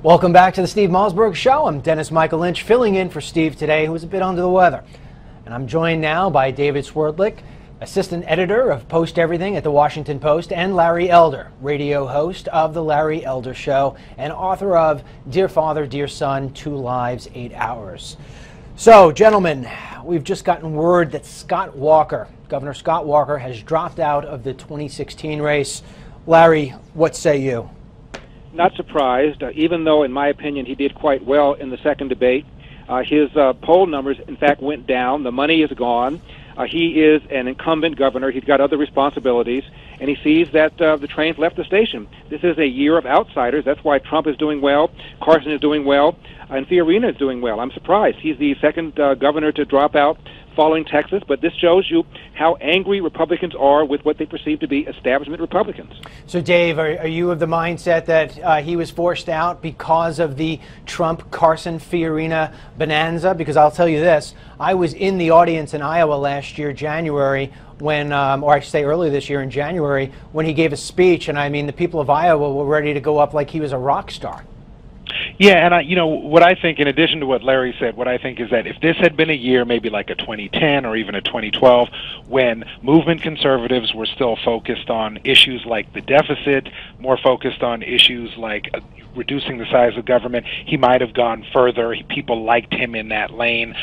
Welcome back to the Steve Malzberg Show. I'm Dennis Michael Lynch, filling in for Steve today, who's a bit under the weather. And I'm joined now by David Swerdlick, assistant editor of PostEverything at the Washington Post, and Larry Elder, radio host of The Larry Elder Show and author of Dear Father, Dear Son, 2 Lives, 8 Hours. So, gentlemen, we've just gotten word that Governor Scott Walker, has dropped out of the 2016 race. Larry, what say you? Not surprised, even though, in my opinion, he did quite well in the second debate. His poll numbers, in fact, went down. The money is gone. He is an incumbent governor. He's got other responsibilities, and he sees that the train's left the station. This is a year of outsiders. That's why Trump is doing well, Carson is doing well, and Fiorina is doing well. I'm surprised. He's the second governor to drop out following Texas, but this shows you how angry Republicans are with what they perceive to be establishment Republicans. So, Dave, are you of the mindset that he was forced out because of the Trump-Carson-Fiorina bonanza? Because I'll tell you this, I was in the audience in Iowa last year, January, when, or I should say earlier this year in January, when he gave a speech, and I mean, the people of Iowa were ready to go up like he was a rock star. Yeah, and you know, what I think, in addition to what Larry said, what I think is that if this had been a year, maybe like a 2010 or even a 2012, when movement conservatives were still focused on issues like the deficit, more focused on issues like reducing the size of government, he might have gone further. People liked him in that lane.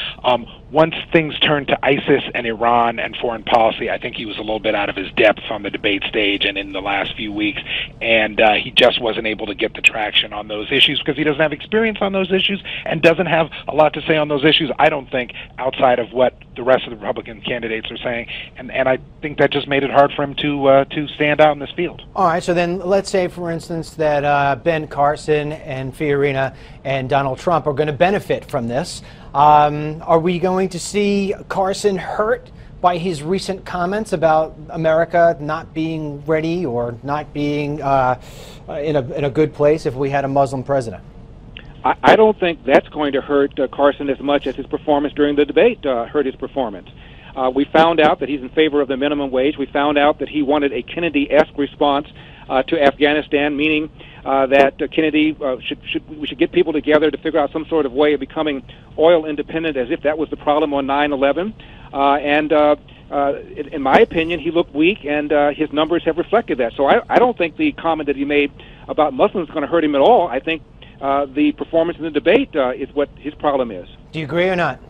Once things turned to ISIS and Iran and foreign policy, I think he was a little bit out of his depth on the debate stage and in the last few weeks, and he just wasn't able to get the traction on those issues because he doesn't have experience on those issues and doesn't have a lot to say on those issues, I don't think, outside of what the rest of the Republican candidates are saying, and I think that just made it hard for him to stand out in this field. All right, so then let's say, for instance, that Ben Carson and Fiorina and Donald Trump are going to benefit from this. Are we going to see Carson hurt by his recent comments about America not being ready or not being in a good place if we had a Muslim president? I don't think that's going to hurt Carson as much as his performance during the debate hurt his performance. We found out that he's in favor of the minimum wage. We found out that he wanted a Kennedy-esque response to Afghanistan, meaning that Kennedy we should get people together to figure out some sort of way of becoming oil independent, as if that was the problem on 9/11. In my opinion, he looked weak, and his numbers have reflected that. So I don't think the comment that he made about Muslims is going to hurt him at all. I think the performance in the debate is what his problem is. Do you agree or not?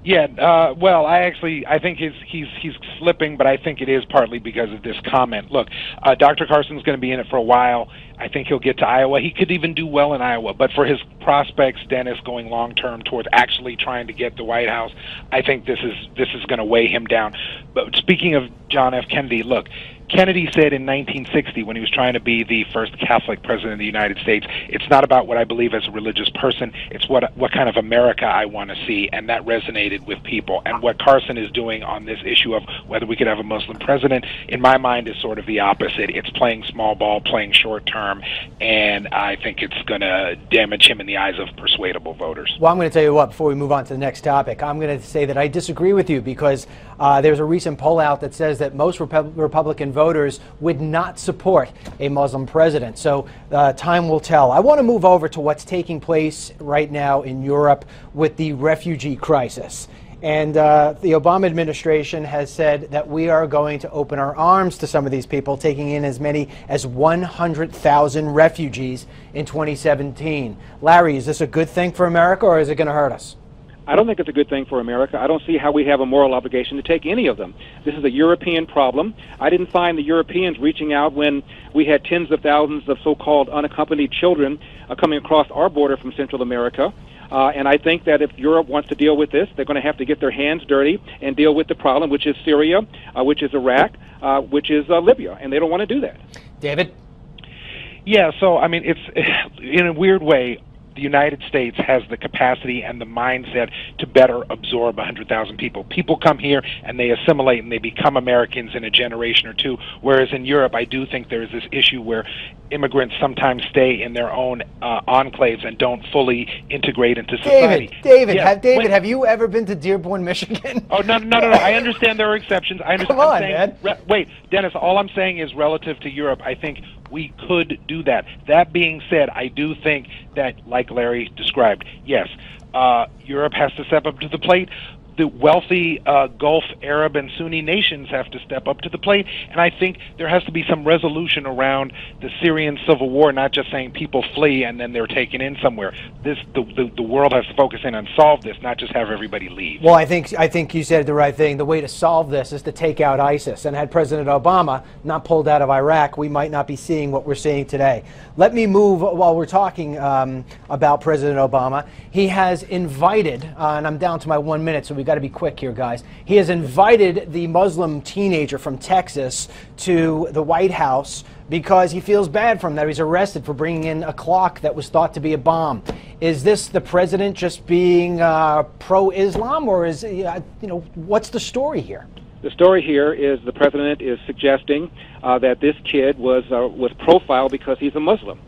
Yeah, well, I think he's slipping, but I think it is partly because of this comment. Look, Dr. Carson's going to be in it for a while. I think he'll get to Iowa. He could even do well in Iowa, but for his prospects, Dennis, going long term towards actually trying to get the White House, I think this is going to weigh him down. But speaking of John F. Kennedy, look, Kennedy said in 1960, when he was trying to be the first Catholic president of the United States, it's not about what I believe as a religious person, it's what kind of America I want to see, and that resonated with people. And what Carson is doing on this issue of whether we could have a Muslim president, in my mind, is sort of the opposite. It's playing small ball, playing short term, and I think it's going to damage him in the eyes of persuadable voters. Well, I'm going to tell you what, before we move on to the next topic, I'm going to say that I disagree with you because there's a recent poll out that says that most Republican voters would not support a Muslim president. So time will tell. I want to move over to what's taking place right now in Europe with the refugee crisis. And the Obama administration has said that we are going to open our arms to some of these people, taking in as many as 100,000 refugees in 2017. Larry, is this a good thing for America, or is it going to hurt us? I don't think it's a good thing for America. I don't see how we have a moral obligation to take any of them. This is a European problem. I didn't find the Europeans reaching out when we had tens of thousands of so-called unaccompanied children coming across our border from Central America. And I think that if Europe wants to deal with this, they're going to have to get their hands dirty and deal with the problem, which is Syria, which is Iraq, which is Libya, and they don't want to do that. David? Yeah, so, I mean, it's, in a weird way, the United States has the capacity and the mindset to better absorb 100,000 people. People come here and they assimilate and they become Americans in a generation or two, whereas in Europe I do think there is this issue where immigrants sometimes stay in their own enclaves and don't fully integrate into society. David, have you ever been to Dearborn, Michigan? Oh, no. I understand there are exceptions. I understand. Come on, man. Wait, Dennis, all I'm saying is relative to Europe, I think We could do that. That being said, I do think that, like Larry described, yes, Europe has to step up to the plate. The wealthy Gulf Arab and Sunni nations have to step up to the plate, and I think there has to be some resolution around the Syrian civil war, not just saying people flee and then they're taken in somewhere. The world has to focus in and solve this, not just have everybody leave. Well, I think you said the right thing. The way to solve this is to take out ISIS, and had President Obama not pulled out of Iraq, we might not be seeing what we're seeing today. Let me move, while we're talking about President Obama, he has invited, and I'm down to my 1 minute, so we got to be quick here, guys. He has invited the Muslim teenager from Texas to the White House because he feels bad for him, that he's arrested for bringing in a clock that was thought to be a bomb. Is this the president just being pro-Islam, or is, what's the story here? The story here is the president is suggesting that this kid was profiled because he's a Muslim.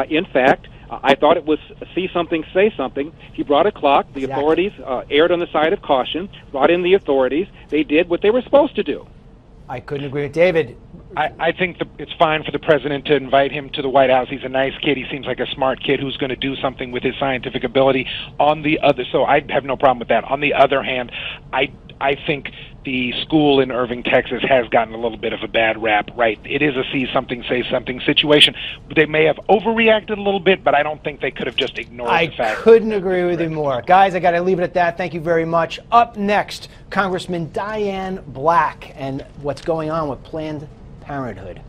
In fact, I thought it was see something, say something. He brought a clock. The authorities erred on the side of caution, brought in the authorities. They did what they were supposed to do. I couldn't agree with David. I think it's fine for the president to invite him to the White House. He's a nice kid. He seems like a smart kid who's going to do something with his scientific ability. So I have no problem with that. On the other hand, I think the school in Irving, Texas has gotten a little bit of a bad rap, right? It is a see something, say something situation. They may have overreacted a little bit, but I don't think they could have just ignored the fact. I couldn't agree with you more. Guys, I got to leave it at that. Thank you very much. Up next, Congressman Diane Black and what's going on with Planned Parenthood.